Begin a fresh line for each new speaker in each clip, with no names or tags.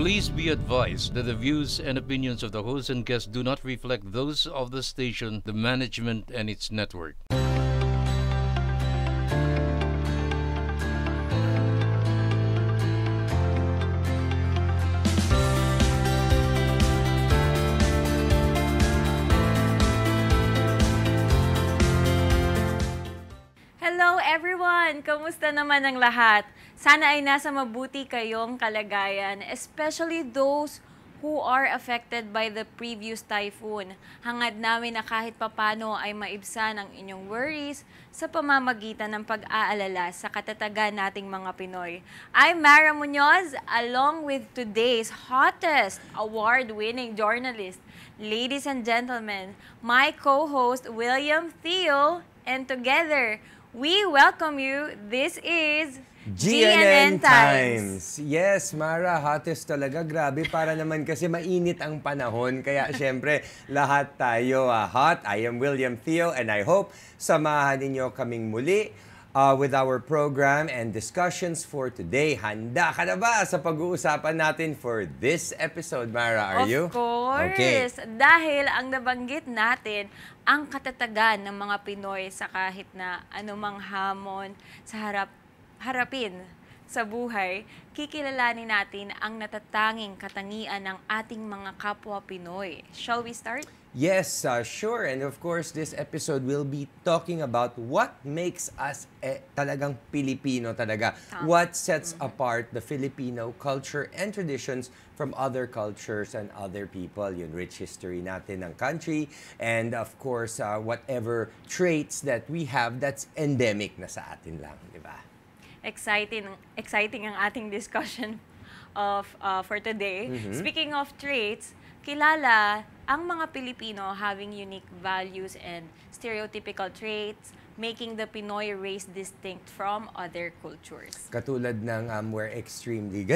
Please be advised that the views and opinions of the host and guests do not reflect those of the station, the management, and its network.
Hello everyone! Kamusta naman ang lahat? Sana ay nasa mabuti kayong kalagayan, especially those who are affected by the previous typhoon. Hangad namin na kahit papano ay maibsan ang inyong worries sa pamamagitan ng pag-aalala sa katatagan nating mga Pinoy. I'm Mara Munoz, along with today's hottest award-winning journalist. Ladies and gentlemen, my co-host William Theo, and together, we welcome you. This is
GNN Times. Yes, Mara, hottest talaga. Grabe, para naman kasi mainit ang panahon. Kaya syempre, lahat tayo hot. I am William Theo and I hope samahan ninyo kaming muli with our program and discussions for today. Handa ka na ba sa pag-uusapan natin for this episode, Mara? Are you?
Of course.
Okay.
Dahil ang nabanggit natin, ang katatagan ng mga Pinoy sa kahit na anumang hamon sa harapin sa buhay, kikilalanin natin ang natatanging katangian ng ating mga kapwa Pinoy. Shall we start?
Yes, sure. And of course, this episode will be talking about what makes us talagang Pilipino talaga. What sets apart the Filipino culture and traditions from other cultures and other people. Yung rich history natin ng country. And of course, whatever traits that we have that's endemic na sa atin lang, di ba?
Exciting ang ating discussion for today. Speaking of traits, kilala ang mga Pilipino having unique values and stereotypical traits, making the Pinoy race distinct from other cultures.
Katulad ng we're extremely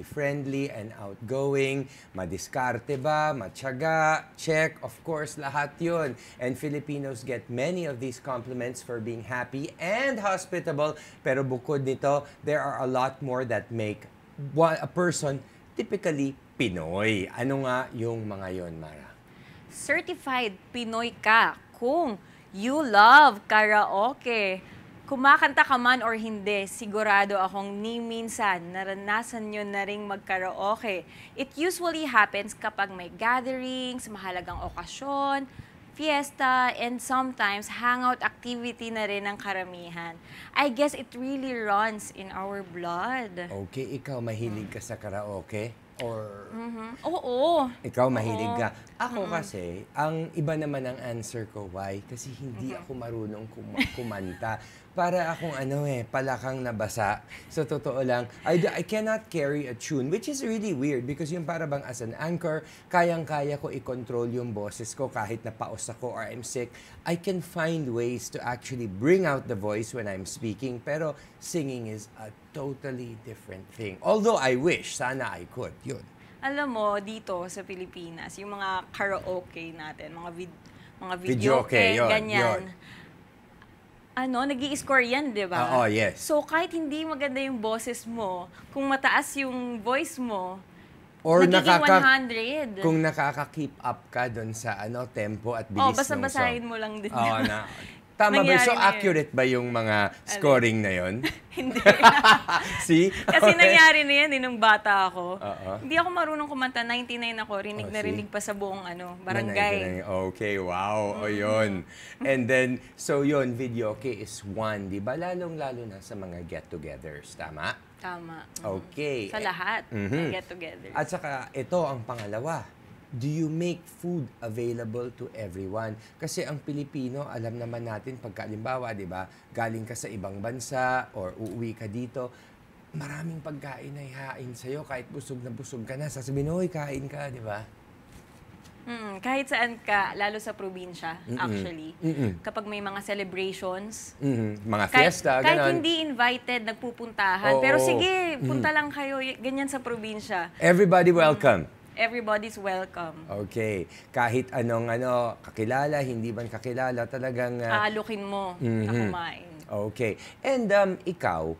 friendly and outgoing, madiskarte ba, matyaga, check, of course, lahat yun. And Filipinos get many of these compliments for being happy and hospitable, pero bukod nito, there are a lot more that make a person typically Pinoy. Ano nga yung mga yon, Mara?
Certified Pinoy ka kung you love karaoke. Kumakanta ka man or hindi, sigurado akong ni minsan naranasan nyo na ring mag-karaoke. It usually happens kapag may gatherings, mahalagang okasyon, fiesta, and sometimes hangout activity na rin ng karamihan. I guess it really runs in our blood.
Okay, ikaw mahilig ka sa karaoke? Or
Oo.
ikaw mahilig ka? Ako kasi, ang iba naman ang answer ko, why? Kasi hindi ako marunong kumanta. Para akong palakang nabasa. Sa totoo lang, I cannot carry a tune, which is really weird because yung para bang as an anchor, kayang-kaya ko i-control yung boses ko kahit na paos ako or I'm sick. I can find ways to actually bring out the voice when I'm speaking, pero singing is a totally different thing. Although I wish, sana I could. Yun.
Alam mo, dito sa Pilipinas, yung mga karaoke natin, mga videoke, ganyan. Nag-i-score yan, di ba?
Oo, yes.
So, kahit hindi maganda yung boses mo, kung mataas yung voice mo,
or
nagiging 100.
Kung nakaka-keep up ka dun sa tempo at bilis ng song.
Basta-basahin mo lang din.
Tama ba? So, accurate ba yung mga scoring na yon?
Hindi.
See?
Kasi nangyari na yan, nung bata ako. Hindi ako marunong kumanta. 99 ako. Rinig na rinig pa sa buong barangay.
Okay, wow. O yun. And then, so yun, videoke is one, di ba? Lalong-lalo na sa mga get-togethers. Tama?
Tama.
Okay.
Sa lahat, get-togethers.
At saka, ito ang pangalawa. Do you make food available to everyone? Kasi ang Pilipino, alam naman natin, pagkalimbawa, di ba, galing ka sa ibang bansa or uuwi ka dito, maraming pagkain na ihain sa'yo, kahit busog na busog ka na, sasabihin, oy, kain ka, di ba?
Kahit saan ka, lalo sa probinsya, actually. Kapag may mga celebrations,
mga fiesta,
kahit
ganon.
hindi invited, nagpupuntahan. Pero sige, punta lang kayo, ganyan sa probinsya.
Everybody welcome.
Everybody's welcome.
Okay. Kahit anong kakilala, hindi man kakilala, talagang
aalukin mo na kumain.
Okay. And ikaw,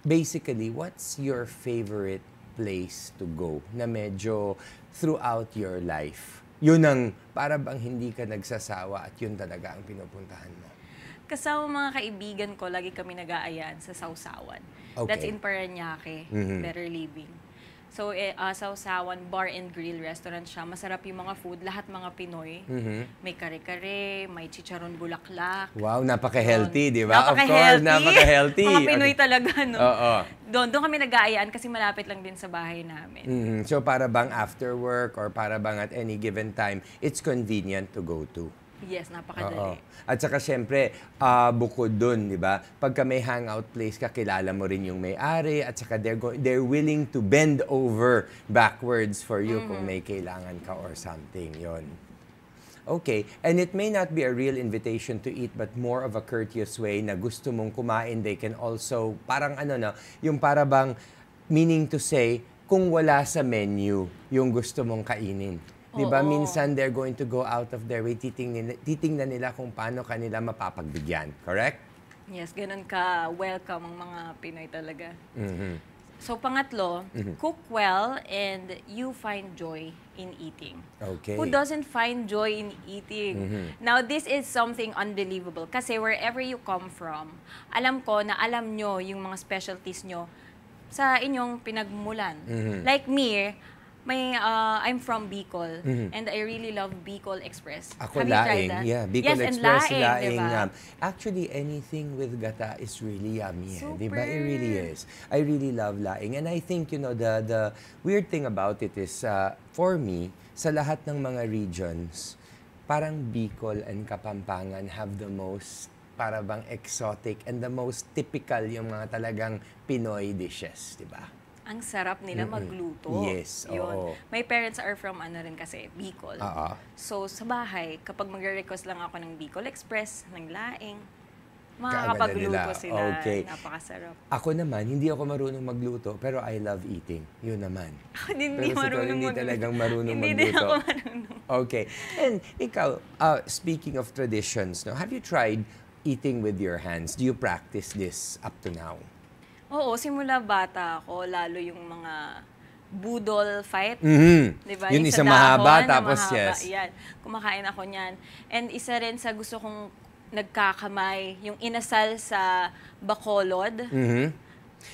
basically, what's your favorite place to go na medyo throughout your life? Yun ang para bang hindi ka nagsasawa at yun talaga ang pinupuntahan mo?
Kasama mga kaibigan ko, lagi kami nag-aayaan sa Sausawan.
Okay.
That's in Parañaque, Better Living. So, Sausawan Bar and Grill restaurant siya. Masarap yung mga food, lahat mga Pinoy. May kare-kare, may chicharon bulaklak.
Wow, napaka-healthy, di ba? Of course,
Napaka-healthy.
napaka-healthy.
Mga Pinoy talaga, no?
Oo.
Doon kami nag-aayaan kasi malapit lang din sa bahay namin.
So para bang after work or para bang at any given time, it's convenient to go to.
Yes,
Oo.
napakadali.
At saka syempre, bukod dun, di ba? Pagka may hangout place ka, kilala mo rin yung may-ari at saka they're willing to bend over backwards for you kung may kailangan ka or something. Yon. Okay, and it may not be a real invitation to eat but more of a courteous way na gusto mong kumain. They can also, parang ano na, yung para bang meaning to say, kung wala sa menu yung gusto mong kainin. Di ba?
Oo.
Minsan they're going to go out of their way, titingnan nila kung paano kanila mapapagbigyan. Correct?
Yes, ganun ka welcome ang mga Pinoy talaga. So, pangatlo, cook well and you find joy in eating.
Okay.
Who doesn't find joy in eating? Now, this is something unbelievable kasi wherever you come from, alam ko na alam nyo yung mga specialties nyo sa inyong pinagmulan. Like me, I'm from Bicol and I really love Bicol Express.
Ako,
Have you tried
laing.
that?
Yeah, Bicol
yes,
Express,
and laing, diba?
Actually, anything with gata is really yummy. Di ba? It
Super.
really is. I really love laing. And I think, the weird thing about it is, for me, sa lahat ng mga regions, parang Bicol and Kapampangan have the most para bang exotic and the most typical yung mga talagang Pinoy dishes, di ba?
Ang sarap nila magluto.
Yes,
Yun.
oo.
My parents are from rin kasi, Bicol.
Oo.
So, sa bahay, kapag magre-request lang ako ng Bicol Express, ng laing,
Kaagad
makakapagluto
nila.
sila.
Okay.
Napakasarap.
Ako naman, hindi ako marunong magluto, pero I love eating. Yun naman.
Ako din
Pero
hindi
sa
marunong
hindi
magluto.
talagang marunong
Hindi din
magluto.
ako marunong.
Okay. And ikaw, speaking of traditions, no, have you tried eating with your hands? Do you practice this up to now?
Oo, simula bata ako, lalo yung mga budol fight. Diba?
Yun isa
sa
mahaba,
dahon na
tapos
mahaba.
yes.
Yan. Kumakain ako niyan. And isa rin sa gusto kong nagkakamay, yung inasal sa Bacolod.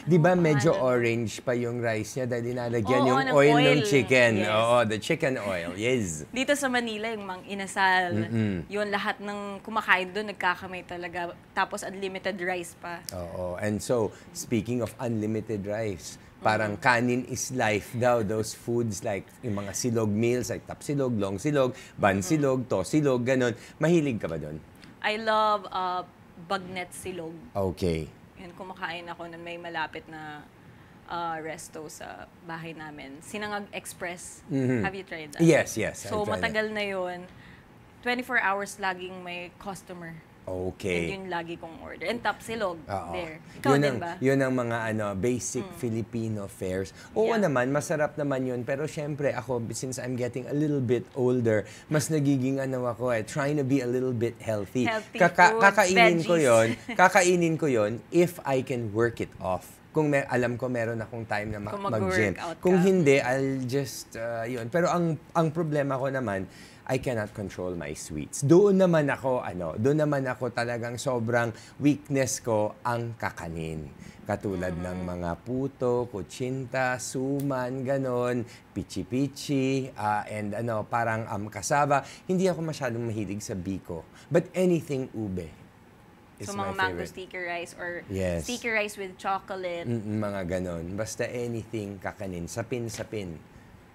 Di ba medyo orange pa yung rice niya dahil nilalagyan
Oo,
yung
ng
oil
oil.
ng chicken?
Yes.
Oo, the chicken oil. Yes.
Dito sa Manila, yung mang inasal, yun lahat ng kumakain doon, nagkakamay talaga. Tapos unlimited rice pa.
Oo. And so, speaking of unlimited rice, parang kanin is life daw. Those foods like yung mga silog meals, like tapsilog, long silog, bansilog, tosilog, ganun. Mahilig ka ba doon?
I love bagnet silog.
Okay.
Yun, kumakain ako na may malapit na resto sa bahay namin. Sinangag Express. Have you tried that?
Yes, yes.
So,
I've tried
matagal na yun. 24 hours laging may customer.
it. Okay.
And yun lagi kong order. And tapsilog.
Oo.
There. Ikaw din ba?
Yun ang mga basic Filipino fares. Oo
Yeah.
naman, masarap naman yun. Pero syempre, ako, since I'm getting a little bit older, mas nagiging trying to be a little bit healthy.
Healthy foods,
Kakainin ko yun if I can work it off. Kung alam ko meron akong time na
Kung
mag-gym.
mag-workout
Kung
ka.
hindi, I'll just, yun. Pero ang problema ko naman, I cannot control my sweets. Doon naman ako talagang sobrang weakness ko ang kakanin. Katulad ng mga puto, kutsinta, suman, ganon, pichi-pichi, and parang cassava. Hindi ako masyadong mahilig sa biko. But anything ube is
So,
my
mga mango
favorite.
sticky rice or
Yes.
sticky rice with chocolate.
Mga ganon. Basta anything kakanin. Sapin-sapin.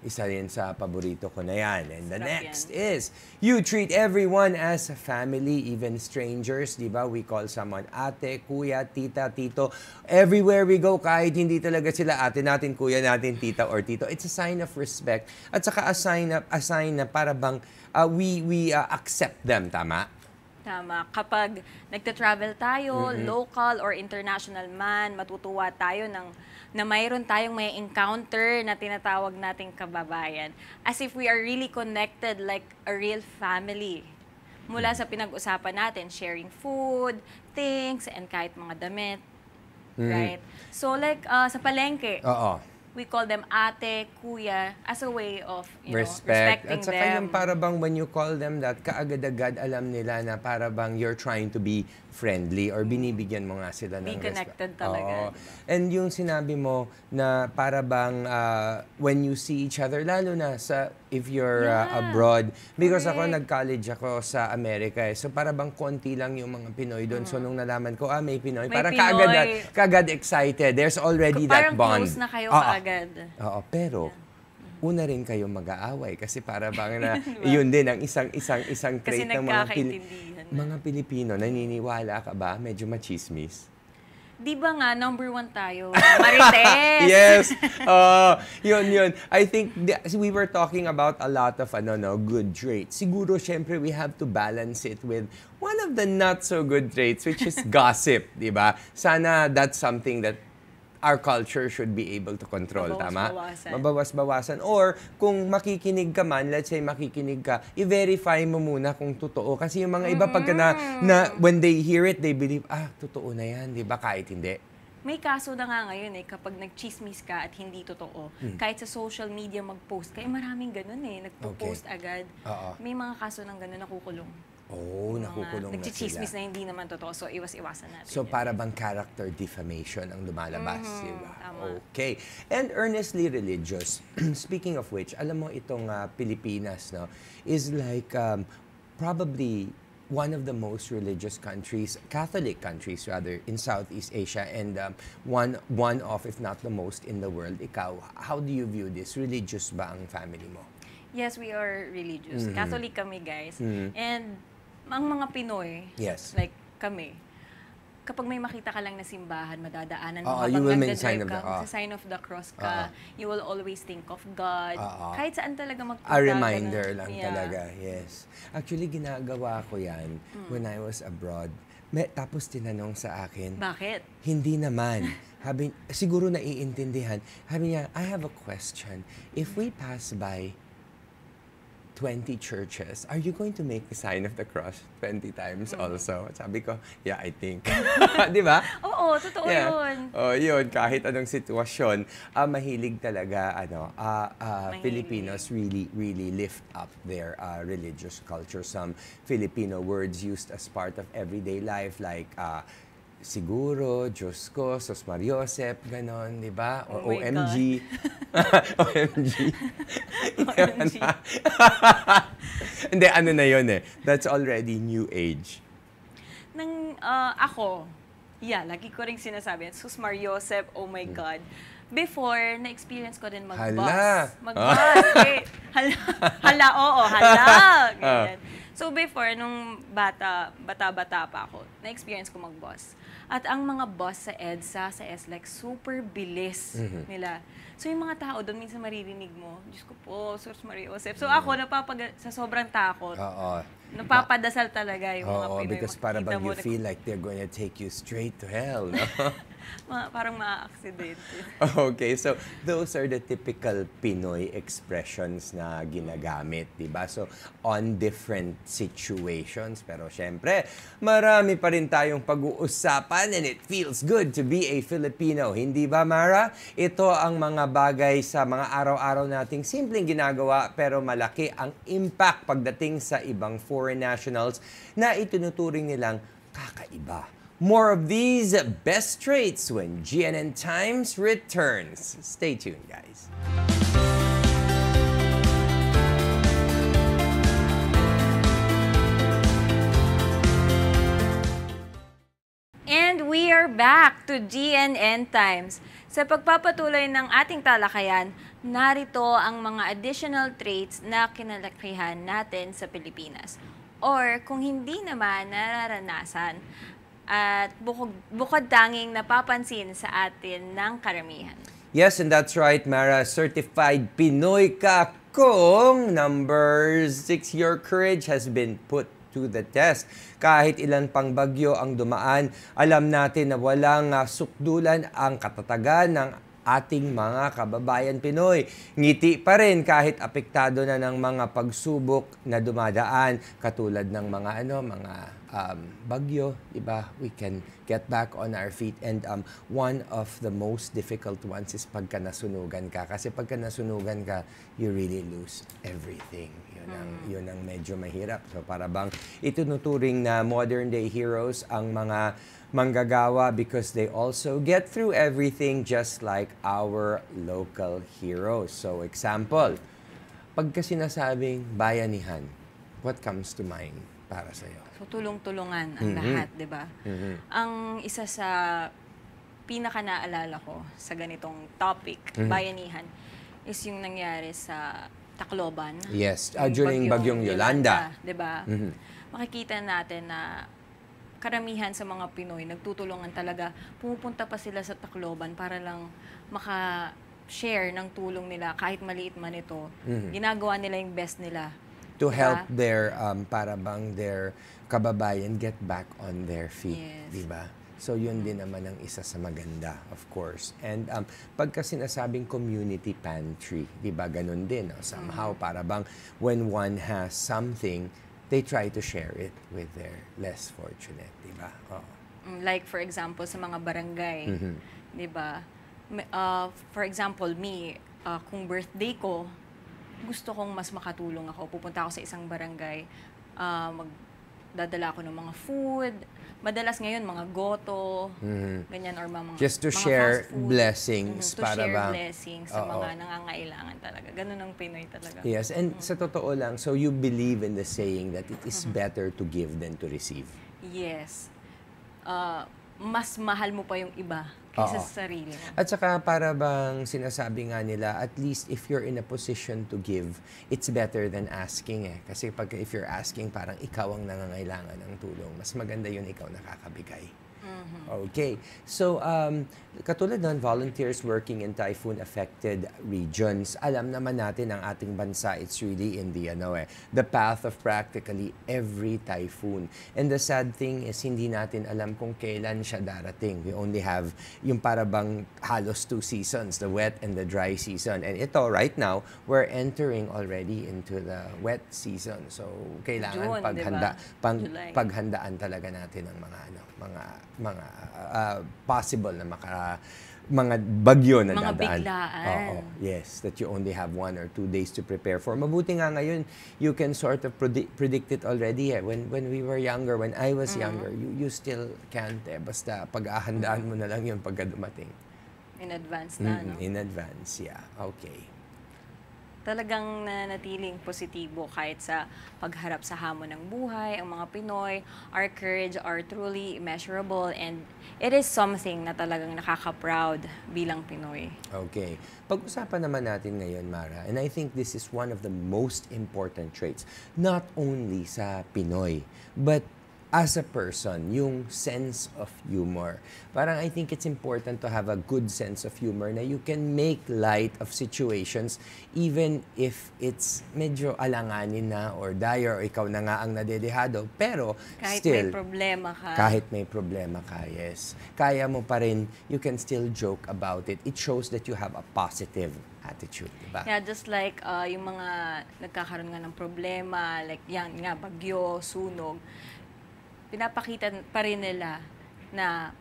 Isa rin sa paborito ko na yan. And the
Sarap
next is, you treat everyone as a family, even strangers, di ba? We call someone ate, kuya, tita, tito. Everywhere we go, kahit hindi talaga sila ate natin, kuya natin, tita or tito. It's a sign of respect. At saka a sign na para bang we accept them, tama?
Tama. Kapag nagta-travel tayo, local or international man, matutuwa tayo na mayroon tayong may encounter na tinatawag nating kababayan. As if we are really connected like a real family. Mula sa pinag-usapan natin, sharing food, things, and kahit mga damit. Right? So like sa palengke,
Oo.
we call them ate, kuya, as a way of,
Respect.
respecting
At saka
them.
yung para bang when you call them that, kaagad-agad alam nila na para bang you're trying to be friendly or binibigyan mo nga sila ng
Be connected
respect.
talaga,
Oo.
diba?
And yung sinabi mo na para bang when you see each other, lalo na sa if you're abroad. Because ako,
Correct.
nag-college ako sa Amerika eh. So para bang konti lang yung mga Pinoy doon. So nung nalaman ko, may Pinoy,
May
parang
Pinoy.
kaagad excited. There's already
Parang
that bond.
close na kayo
Oo.
kaagad.
Oo, pero una rin kayo mag-aaway kasi para bang na yun din ang isang
Kasi
trait ng mga
nagkakaintindihan na.
mga Pilipino. Naniniwala ka ba? Medyo machismis.
Di ba nga, number 1 tayo? Marites!
Yes. Yun. I think we were talking about a lot of good traits. Siguro, syempre, we have to balance it with one of the not so good traits, which is gossip, di ba? Sana that's something that our culture should be able to control, tama?
Mabawas-bawasan.
Mabawas-bawasan. Or, kung makikinig ka man, let's say makikinig ka, i-verify mo muna kung totoo. Kasi yung mga iba, pagka when they hear it, they believe, totoo na yan, di ba? Kahit hindi.
May kaso na nga ngayon kapag nagchismis ka at hindi totoo, kahit sa social media mag-post ka, maraming ganun nagpo-post agad.
Oo.
May mga kaso ng ganun nakukulong.
Nakukulong na
Nagchichismis
sila.
na hindi naman totoo, so iwas-iwasan natin.
So,
yan.
para bang character defamation ang lumalabas, di ba?
Tama.
Okay. And earnestly religious. Speaking of which, alam mo itong Pilipinas, no, is like probably one of the most religious countries, Catholic countries rather, in Southeast Asia, and one of, if not the most, in the world. Ikaw, how do you view this? Religious ba ang family mo?
Yes, we are religious. Catholic kami, guys. And ang mga Pinoy,
Yes.
like kami, kapag may makita ka lang na simbahan, madadaanan mo
You will make sign
nagdadrive
of
ka,
the-
sign of the cross ka, you will always think of God. Kahit saan talaga magpunta.
A reminder
ganun.
lang
Yeah.
talaga, yes. Actually, ginagawa ko yan when I was abroad. Tapos tinanong sa akin,
Bakit?
hindi naman. Siguro naiintindihan. Sabi niya, I have a question. If we pass by 20 churches, are you going to make the sign of the cross 20 times also? Sabi ko, yeah, I think. Di ba?
Oo, totoo yun.
Yun, kahit anong sitwasyon, mahilig talaga, Filipinos really lift up their religious culture. Some Filipino words used as part of everyday life, like siguro, Diyos ko, Sos Mariosep, ganon, di ba? Or
Oh my
OMG. OMG.
OMG.
Hindi, ano na yun That's already new age.
Ako, lagi ko rin sinasabi, Sus Mariosep, oh my God. Before, na-experience ko din mag-bus.
Hala.
Mag-bus. Hala. Ganyan. So before, nung bata pa ako, na-experience ko mag-bus. At ang mga bus sa EDSA, sa SLEX, super bilis nila. So yung mga tao doon, minsan maririnig mo, Diyos ko po, Sus Mariosep. So ako, sa sobrang takot, napapadasal talaga yung mga Pinoy.
Because para
Makikita
bang
mo
you feel like they're gonna take you straight to hell, no?
parang maa-aksidente.
Okay, so those are the typical Pinoy expressions na ginagamit, di ba? So, on different situations. Pero syempre, marami pa rin tayong pag-uusapan and it feels good to be a Filipino. Hindi ba, Mara? Ito ang mga bagay sa mga araw-araw nating simpleng ginagawa pero malaki ang impact pagdating sa ibang foreign nationals na itinuturing nilang kakaiba. More of these best traits when GNN Times returns. Stay tuned, guys.
And we are back to GNN Times. Sa pagpapatuloy ng ating talakayan, narito ang mga additional traits na kinalakihan natin sa Pilipinas. Or kung hindi naman nararanasan, at bukod tanging napapansin sa atin ng karamihan.
Yes, and that's right, Mara. Certified Pinoy ka kung number 6, your courage has been put to the test. Kahit ilan pang bagyo ang dumaan, alam natin na walang sukdulan ang katatagan ng ating mga kababayan Pinoy. Ngiti pa rin kahit apektado na ng mga pagsubok na dumadaan, katulad ng mga bagyo, diba? We can get back on our feet. And one of the most difficult ones is pagka nasunugan ka. Kasi pagka nasunugan ka, you really lose everything. Yun ang medyo mahirap. So para bang itunuturing na modern day heroes ang mga manggagawa because they also get through everything just like our local heroes. So example, pagka sinasabing bayanihan, what comes to mind para sa'yo?
So, tulong-tulungan ang lahat, di ba? Ang isa sa pinaka-naalala ko sa ganitong topic, bayanihan, is yung nangyari sa Tacloban.
Yes, during Bagyong Yolanda.
Di ba? Makikita natin na karamihan sa mga Pinoy, nagtutulungan talaga. Pumupunta pa sila sa Tacloban para lang maka-share ng tulong nila, kahit maliit man ito. Ginagawa nila yung best nila.
To help their, para bang their kababayan get back on their feet.
Yes.
Diba? So yun din naman ang isa sa maganda, of course. And pagka sinasabing community pantry, diba, ganun din. Somehow, para bang when one has something, they try to share it with their less fortunate, di ba?
Like, for example, sa mga barangay, di ba? For example, me, kung birthday ko, gusto kong mas makatulong ako. Pupunta ako sa isang barangay, magdadala ako ng mga food. Madalas ngayon, mga goto, ganyan, or mga
just to
mga
share
fast food.
blessings.
To
para
share
bang,
blessings sa mga nangangailangan talaga. Ganun ang Pinoy talaga.
Yes, and sa totoo lang, so you believe in the saying that it is better to give than to receive.
Yes. Mas mahal mo pa yung iba kaysa sa sarili mo.
At saka para bang sinasabi nga nila, at least if you're in a position to give, it's better than asking eh. Kasi if you're asking, parang ikaw ang nangangailangan ng tulong. Mas maganda yun ikaw nakakabigay. Okay. So, katulad ng volunteers working in typhoon-affected regions, alam naman natin ang ating bansa, it's really in the path of practically every typhoon. And the sad thing is, hindi natin alam kung kailan siya darating. We only have yung parabang halos 2 seasons, the wet and the dry season. And ito, right now, we're entering already into the wet season. So, kailangan
June,
paghandaan talaga natin ang mga possible na mga bagyo na
mga
dadaan.
biglaan.
Yes, that you only have 1 or 2 days to prepare for. Mabuti nga ngayon, you can sort of predict it already. When we were younger, when I was younger, you still can't. Basta pag-ahandaan mo na lang yun pagka dumating.
In advance na, no?
In advance, yeah. Okay.
Talagang nanatiling positibo kahit sa pagharap sa hamon ng buhay. Ang mga Pinoy, our courage are truly immeasurable, and it is something na talagang nakaka-proud bilang Pinoy.
Okay. Pag-usapan naman natin ngayon, Mara, and I think this is one of the most important traits, not only sa Pinoy, but as a person, yung sense of humor. Parang I think it's important to have a good sense of humor na you can make light of situations even if it's medyo alanganin na or dire or ikaw na nga ang nadedehado. Pero
Kahit
still,
may problema ka.
kahit may problema ka, yes. Kaya mo pa rin, you can still joke about it. It shows that you have a positive attitude, diba?
Yeah, just like yung mga nagkakaroon nga ng problema, like yan nga, bagyo, sunog, pinapakita pa rin nila na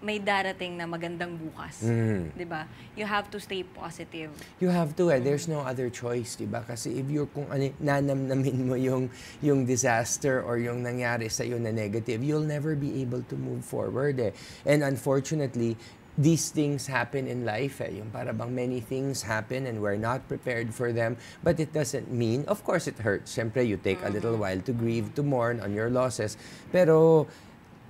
may darating na magandang bukas. Diba? You have to stay positive.
You have to, there's no other choice, diba? Kasi if you're kung nanamnamin mo yung disaster or yung nangyari sa iyo na negative, you'll never be able to move forward eh. And unfortunately, these things happen in life eh. Yung para bang many things happen and we're not prepared for them, but it doesn't mean, of course it hurts. Siyempre, you take a little while to grieve, to mourn on your losses. Pero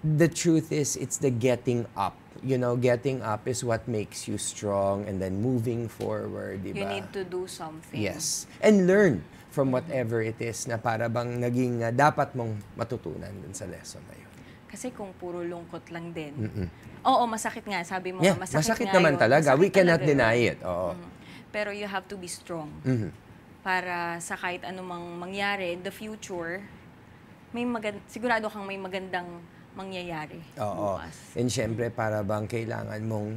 the truth is, it's the getting up. You know, getting up is what makes you strong and then moving forward, diba?
You need to do something.
Yes. And learn from whatever it is na para bang naging dapat mong matutunan dun sa lesson na yun.
Kasi kung puro lungkot lang din. Oo, masakit nga. Sabi mo,
Yeah,
masakit nga
naman
yun.
talaga.
Masakit
We cannot
talaga
deny
yun.
it. Oo.
Pero you have to be strong. Para sa kahit anumang mangyari in the future, sigurado kang may magandang mangyayari
Oo.
bukas.
And syempre, para bang kailangan mong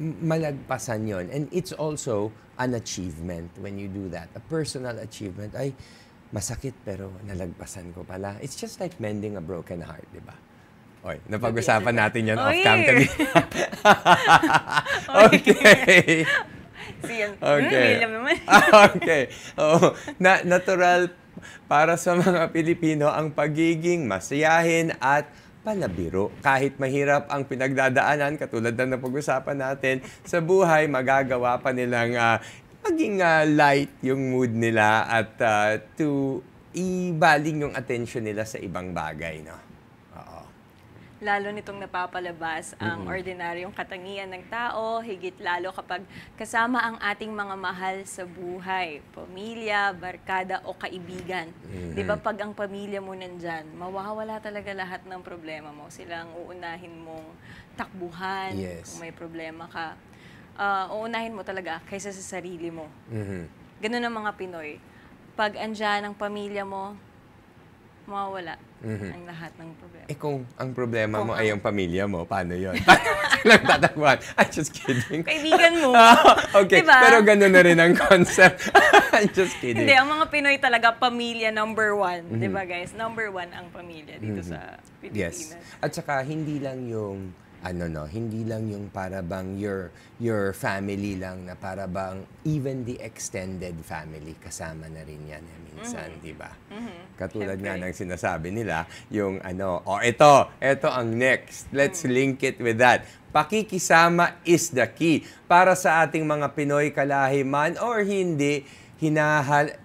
malagpasan yon. And it's also an achievement when you do that. A personal achievement. Ay, masakit pero nalagpasan ko pala. It's just like mending a broken heart, di ba? Oy, napag-usapan natin yan off-cam kanina. Okay.
Siyan.
Okay.
William naman.
Okay. Oo. Natural para sa mga Pilipino ang pagiging masayahin at palabiro. Kahit mahirap ang pinagdadaanan, katulad na napag-usapan natin, sa buhay, magagawa pa nilang maging light yung mood nila at to ibaling yung attention nila sa ibang bagay, no? Oo.
Lalo nitong napapalabas ang ordinaryong katangian ng tao, higit lalo kapag kasama ang ating mga mahal sa buhay, pamilya, barkada o kaibigan. Di ba pag ang pamilya mo nandyan, mawawala talaga lahat ng problema mo. Silang uunahin mong takbuhan kung may problema ka. Uunahin mo talaga kaysa sa sarili mo. Ganun ang mga Pinoy. Pag andyan ang pamilya mo, mawawala ang lahat ng problema.
Kung ang problema mo ay yung pamilya mo, paano yun? Paano silang tatakbuhan? I'm just kidding.
Kaibigan mo.
Okay,
diba?
pero ganun na rin ang concept. I'm just kidding.
Hindi, ang mga Pinoy talaga, pamilya number one. Di ba guys? Number one ang pamilya dito sa Pilipinas.
Yes. At saka, hindi lang yung hindi lang yung para bang your family lang na para bang even the extended family kasama na rin yan minsan, di ba? Katulad nga ng sinasabi nila, yung ito ang next. Let's link it with that. Pakikisama is the key. Para sa ating mga Pinoy kalahi man or hindi,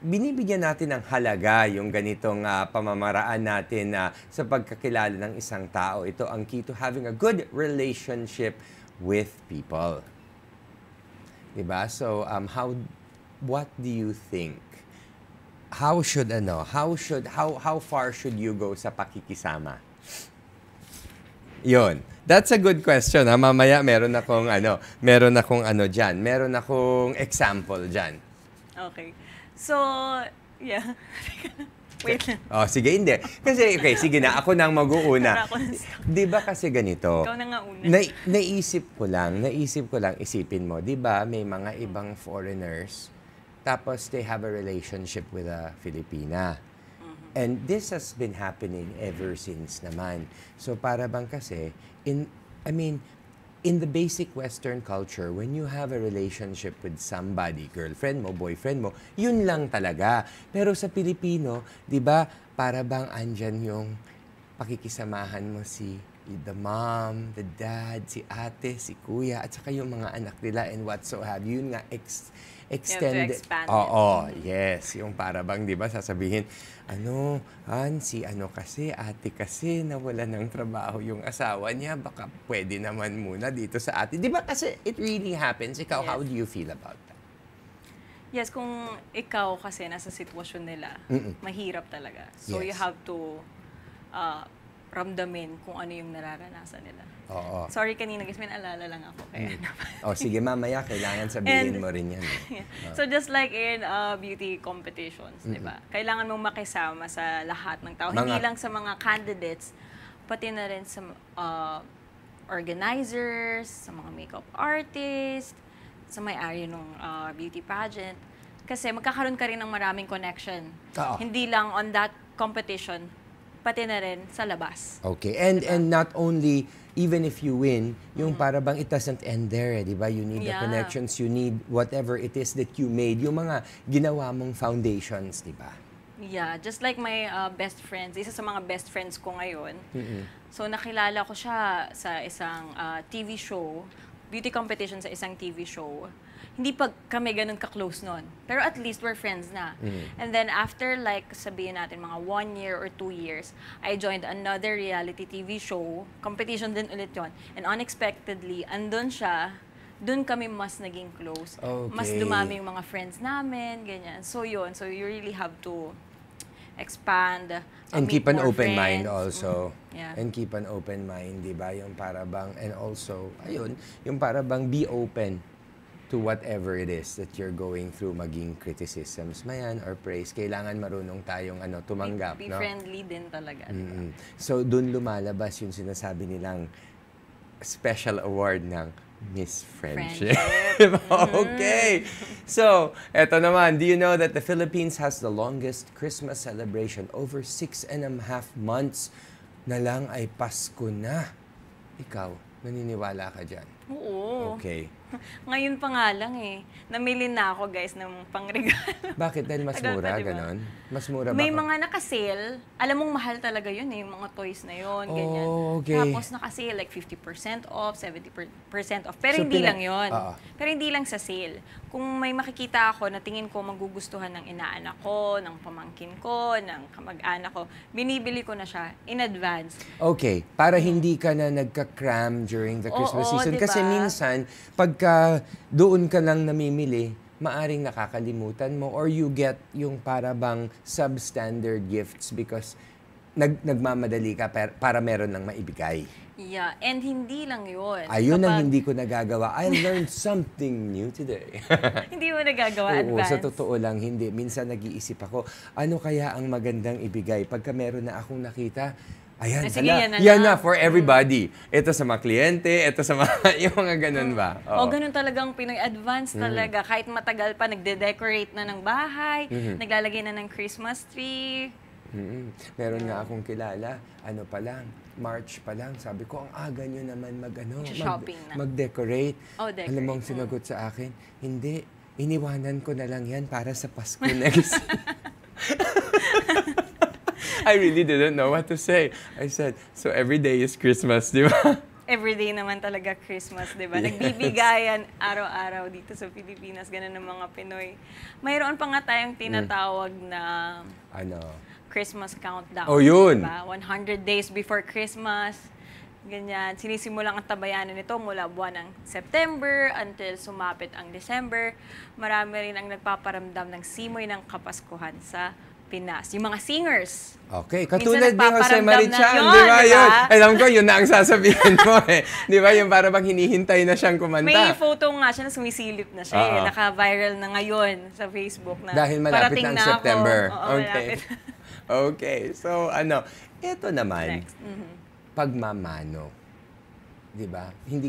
binibigyan natin ng halaga yung ganitong pamamaraan natin sa pagkakilala ng isang tao. Ito ang key to having a good relationship with people. Diba? So, what do you think? How far should you go sa pakikisama? Yun. That's a good question. Mamaya meron akong dyan. Meron akong example dyan.
Okay. So, yeah. Wait lang.
Sige, hindi. Kasi, okay, sige na. Ako nang mag-uuna. Di ba kasi ganito?
Ikaw na nga una.
Naisip ko lang, isipin mo, di ba may mga ibang foreigners, tapos they have a relationship with a Filipina. And this has been happening ever since naman. So, para bang kasi, in the basic Western culture, when you have a relationship with somebody, girlfriend mo, boyfriend mo, yun lang talaga. Pero sa Pilipino, di ba, para bang andyan yung pakikisamahan mo the mom, the dad, si ate, si kuya, at saka yung mga anak nila and what so have you. Yun nga, extended.
You have to expand it.
Yes. Yung para bang, di ba, sasabihin, kasi, ate kasi, nawala ng trabaho yung asawa niya, baka pwede naman muna dito sa ate. Di ba kasi it really happens. Ikaw, how do you feel about that?
Yes, kung ikaw kasi nasa sitwasyon nila, mahirap talaga. So, you have to ramdamin kung ano yung nararanasan nila.
Oo.
Sorry, kanina guys, may naalala lang ako. Kaya
sige, mamaya, kailangan sabihin mo rin yan.
So just like in beauty competitions, di ba? Kailangan mong makisama sa lahat ng tao. Hindi lang sa mga candidates, pati na rin sa organizers, sa mga makeup artists, sa may-ari ng beauty pageant. Kasi magkakaroon ka rin ng maraming connection. Hindi lang on that competition, pati na rin sa labas.
Okay. And not only, even if you win, yung para bang it doesn't end there, di ba? You need the connections, you need whatever it is that you made, yung mga ginawa mong foundations, di ba?
Yeah, just like my best friends, isa sa mga best friends ko ngayon. So nakilala ko siya sa isang TV show, beauty competition sa isang TV show. Hindi pa kami ganun ka-close nun. Pero at least we're friends na. And then after like, sabihin natin, mga 1 year or 2 years, I joined another reality TV show. Competition din ulit yon. And unexpectedly, andun siya, dun kami mas naging close.
Okay.
Mas dumami yung mga friends namin, ganyan. So yun, so you really have to expand.
And keep an open mind
friends.
also.
Yeah.
And keep an open mind, di ba? Yung para bang, and also, ayun, yung para bang be open to whatever it is that you're going through, maging criticisms mayan or praise. Kailangan marunong tayong tumanggap,
be
no?
friendly din talaga.
So, dun lumalabas yung sinasabi nilang special award ng Miss Friendship. Okay. So, eto naman. Do you know that the Philippines has the longest Christmas celebration? Over 6.5 months na lang ay Pasko na. Ikaw, naniniwala ka dyan?
Oo.
Okay.
Ngayon pa nga lang namili na ako guys ng pangregalo.
Bakit? Dahil mas
Tagal pa,
mura,
diba?
ganon? Mas mura ba?
May mga naka-sale. Alam mong mahal talaga yun yung mga toys na yun, ganyan.
Okay.
Tapos naka-sale like 50% off, 70% off. Pero
So,
hindi lang yun.
Oo.
Pero hindi lang sa sale. Kung may makikita ako na tingin ko magugustuhan ng inaanak ko, ng pamangkin ko, ng kamag-anak ko, binibili ko na siya in advance.
Okay, para hindi ka na nagka-cram during the Christmas
Oo,
season.
diba?
Kasi minsan, pagka doon ka lang namimili, maaring nakakalimutan mo or you get yung para bang substandard gifts because nagmamadali ka para meron lang maibigay.
Yeah, and hindi lang yun.
Ayun ang hindi ko nagagawa. I learned something new today.
Hindi mo nagagawa
Oo,
advance.
sa totoo lang, hindi. Minsan nag-iisip ako, ano kaya ang magandang ibigay? Pagka meron na akong nakita, ayan,
Sige,
hala,
yan
yan
na
na for everybody. Ito sa mga kliyente, ito sa mga, yung mga ganun ba?
O, ganun talagang Pinoy. Advance talaga. Kahit matagal pa, nagde-decorate na ng bahay, naglalagay na ng Christmas tree.
Meron nga akong kilala, ano pa lang, March pa lang, sabi ko, ang aga nyo naman
Shopping na.
mag-decorate.
Oh, decorate.
Alam mo ang sinagot sa akin, hindi, iniwanan ko na lang yan para sa Pasko next. I really didn't know what to say. I said, so every day is Christmas, di ba?
Everyday naman talaga Christmas, di ba?
Yes.
Nagbibigayan araw-araw dito sa Pilipinas, ganun ng mga Pinoy. Mayroon pa nga tayong tinatawag na
Ano?
Christmas countdown.
Oh, yun.
Diba? 100 days before Christmas. Ganyan. Sinisimulang ang tabayanan nito mula buwan ng September until sumapit ang December. Marami rin ang nagpaparamdam ng simoy ng Kapaskuhan sa Pinas. Yung mga singers.
Okay, katulad ni Jose
nagpaparamdam
Marichan,
na yun,
di ba
di ba?
yun? Alam ko, yun na ang sasabihin mo eh. Di ba yung para bang hinihintay na siyang kumanta?
May photo nga siya na sumisilip na siya
Oo.
Naka-viral na ngayon sa Facebook na
Dahil malapit
parating
ng
na ako.
September.
Oo,
Okay.
malapit.
Okay, so ito naman,
Next.
pagmamano. Di ba? Hindi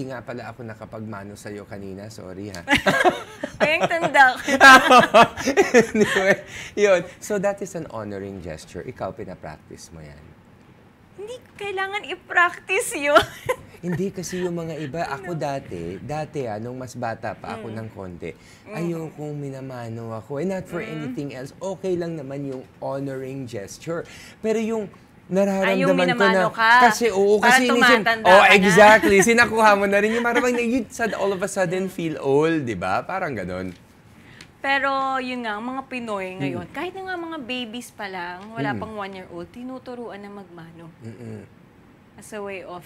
nga pala ako nakapagmano sa iyo kanina, sorry ha.
Ay, ang tanda ko.
Anyway, yun. So that is an honoring gesture. Ikaw, pinapractice mo yan.
Hindi kailangan i-practice yun.
Hindi kasi yung mga iba, ako dati nung mas bata pa ako ng konti, ayokong minamano ako. And not for anything else, okay lang naman yung honoring gesture. Pero yung nararamdaman ko na,
minamano ka.
kasi oo,
Parang
kasi
tumatanda
oh,
ka na.
exactly, sinakuha mo na rin yung parang you all of a sudden feel old, di ba? Parang ganon.
Pero yun nga, ang mga Pinoy ngayon, kahit nga mga babies pa lang, wala pang 1-year-old, tinuturuan na magmano. As a way of,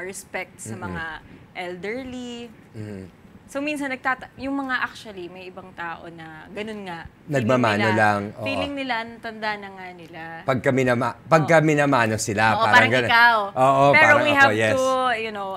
respect sa mga elderly. So minsan yung mga actually, may ibang tao na ganun nga.
Nagmamano lang, oo.
Feeling nila, tanda na nga nila.
Pagka minamano sila,
Oo,
parang
parang
ganon.
ikaw.
Oo,
Pero
parang
we
ako,
have
yes.
to,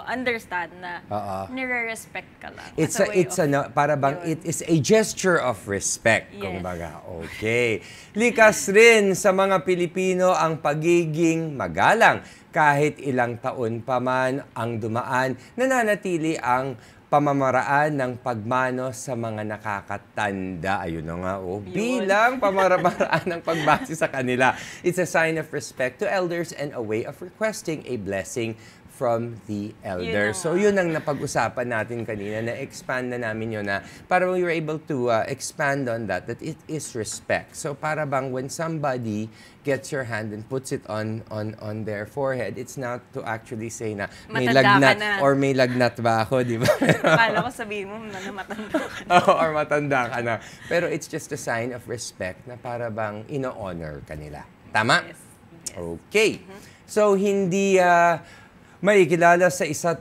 understand na
Oo.
nire-respect ka lang.
It's
as a way
para bang
yun.
it is a gesture of respect,
Yes.
kumbaga. Okay. Likas rin sa mga Pilipino ang pagiging magalang kahit ilang taon pa man ang dumaan, nananatili ang pamamaraan ng pagmano sa mga nakakatanda. Ayun na nga, bilang pamamaraan ng pagbati sa kanila. It's a sign of respect to elders and a way of requesting a blessing from the elder.
Yun na
So,
nga.
yun ang napag-usapan natin kanina, na-expand na namin yun na para we were able to expand on that it is respect. So, para bang when somebody gets your hand and puts it on their forehead, it's not to actually say na may
Matanda ka
lagnat
na.
or may lagnat ba ako, di ba?
Akala ko sabihin mo na matanda ka na.
Or matanda ka na. Pero it's just a sign of respect na para bang ino-honor ka nila. Tama?
Yes.
Okay. So, hindi maikilala sa isa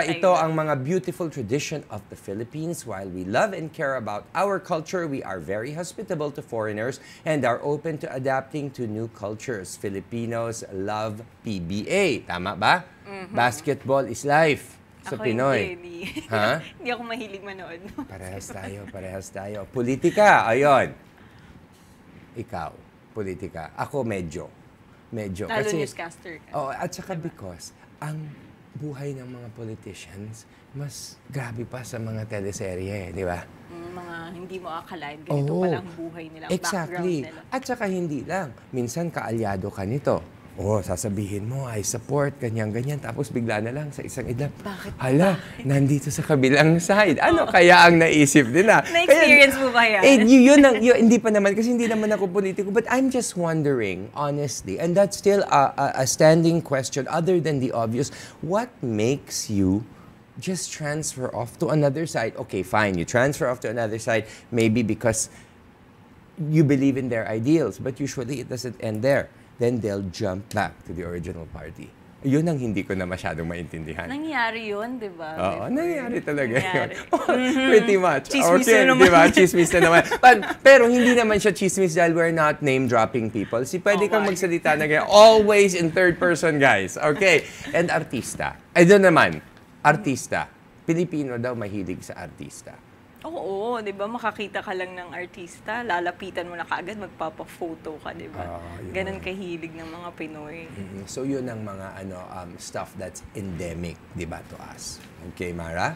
ito ang mga beautiful tradition of the Philippines. While we love and care about our culture, we are very hospitable to foreigners and are open to adapting to new cultures. Filipinos love PBA. Tama ba? Basketball is life sa
Ako
Pinoy.
hindi.
Ha?
Hindi ako mahilig manood.
Parehas tayo. Politika, ayun. Ikaw, politika. Ako medyo.
Lalo
Kasi,
newscaster ka.
oh, at saka because, ang buhay ng mga politicians, mas grabe pa sa mga teleserye, di ba?
Mga hindi mo akalain, ganito pala ang buhay nila, ang
exactly.
background nila.
At saka hindi lang. Minsan kaalyado ka nito. Sasabihin mo, I support, ganyan-ganyan. Tapos bigla na lang sa isang idap.
Bakit?
Hala, nandito sa kabilang side. Ano kaya ang naisip din na?
Na-experience mo ba yan?
Hindi pa naman, kasi hindi naman ako politiko. But I'm just wondering, honestly, and that's still a standing question other than the obvious, what makes you just transfer off to another side? Okay, fine, you transfer off to another side, maybe because you believe in their ideals, but usually it doesn't end there. Then they'll jump back to the original party. Yun ang hindi ko na masyadong maintindihan.
Nangyari yun, di ba?
Oo, nangyari talaga
Nangyari.
yun. Pretty much.
Chismis
okay,
na naman.
di ba? Chismis na naman. Pero hindi naman siya chismis dahil we're not name-dropping people. Pwede kang magsalita na ganyan. Always in third person, guys. Okay. And artista. Ay, doon naman. Artista. Pilipino daw mahilig sa artista.
Oo, di ba? Makakita ka lang ng artista, lalapitan mo na kaagad, magpapa-photo ka, di ba? Ganon kahilig ng mga Pinoy.
So yun ang mga stuff that's endemic, di ba, to us. Okay, Mara?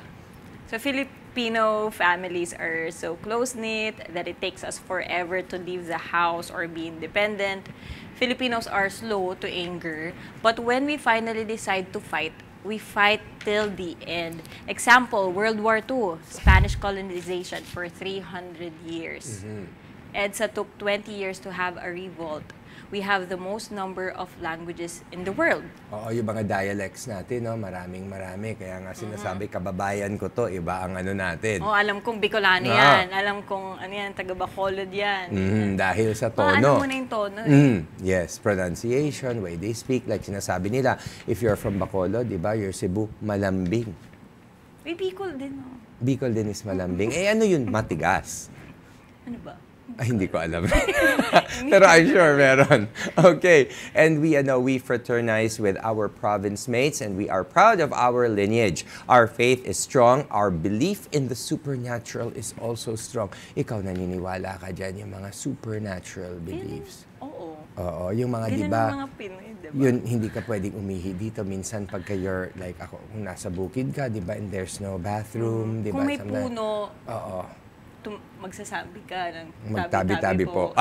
So Filipino families are so close-knit that it takes us forever to leave the house or be independent. Filipinos are slow to anger, but when we finally decide to fight, we fight till the end. Example, World War II, Spanish colonization for 300 years. EDSA took 20 years to have a revolt. We have the most number of languages in the world.
Oo, yung mga dialects natin, no? Maraming. Kaya nga sinasabi, kababayan ko to, iba ang ano natin.
Alam kong Bicolano yan. Alam kong taga Bacolod yan.
Dahil sa tono.
Ano mo na yung tono
Yes, pronunciation, way they speak. Like sinasabi nila, if you're from Bacolod, di ba, you're Cebu, malambing.
May Bicol din, no?
Bicol din is malambing. Ano yun? Matigas.
Ano ba?
Ay, hindi ko alam. Pero I'm sure meron. Okay. And we fraternize with our province mates and we are proud of our lineage. Our faith is strong. Our belief in the supernatural is also strong. Ikaw naniniwala ka dyan yung mga supernatural beliefs? Oo, yung mga, di ba?
Mga Pinoy, di ba?
Yun, hindi ka pwedeng umihi dito. Minsan, pagka you're, like ako, kung nasa bukid ka, di ba, and there's no bathroom, di ba?
Kung may puno,
magsasabi
ka ng
magtabi-tabi po.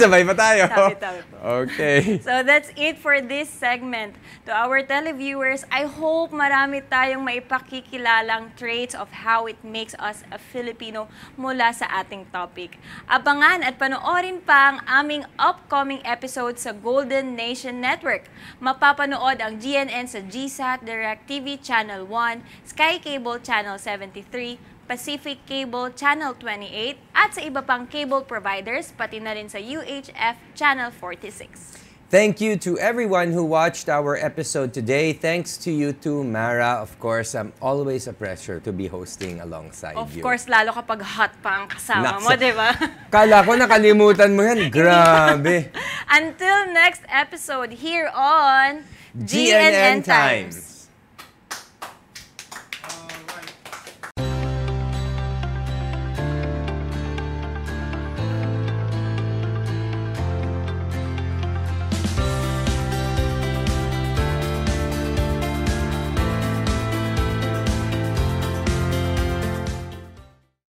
Sabay pa tayo.
Tabi-tabi po.
Okay.
So that's it for this segment. To our televiewers, I hope marami tayong maipakikilalang traits of how it makes us a Filipino mula sa ating topic. Abangan at panoorin pa ang aming upcoming episode sa Golden Nation Network. Mapapanood ang GNN sa GSAT, DirecTV Channel 1, Sky Cable Channel 73, Pacific Cable Channel 28 at sa iba pang cable providers, pati na rin sa UHF Channel 46.
Thank you to everyone who watched our episode today. Thanks to you too, Mara. Of course, always a pleasure to be hosting alongside you.
Of course, lalo kapag hot pa ang kasama mo, di ba?
Kala ko nakalimutan mo yan. Grabe.
Until next episode here on
GNN Times.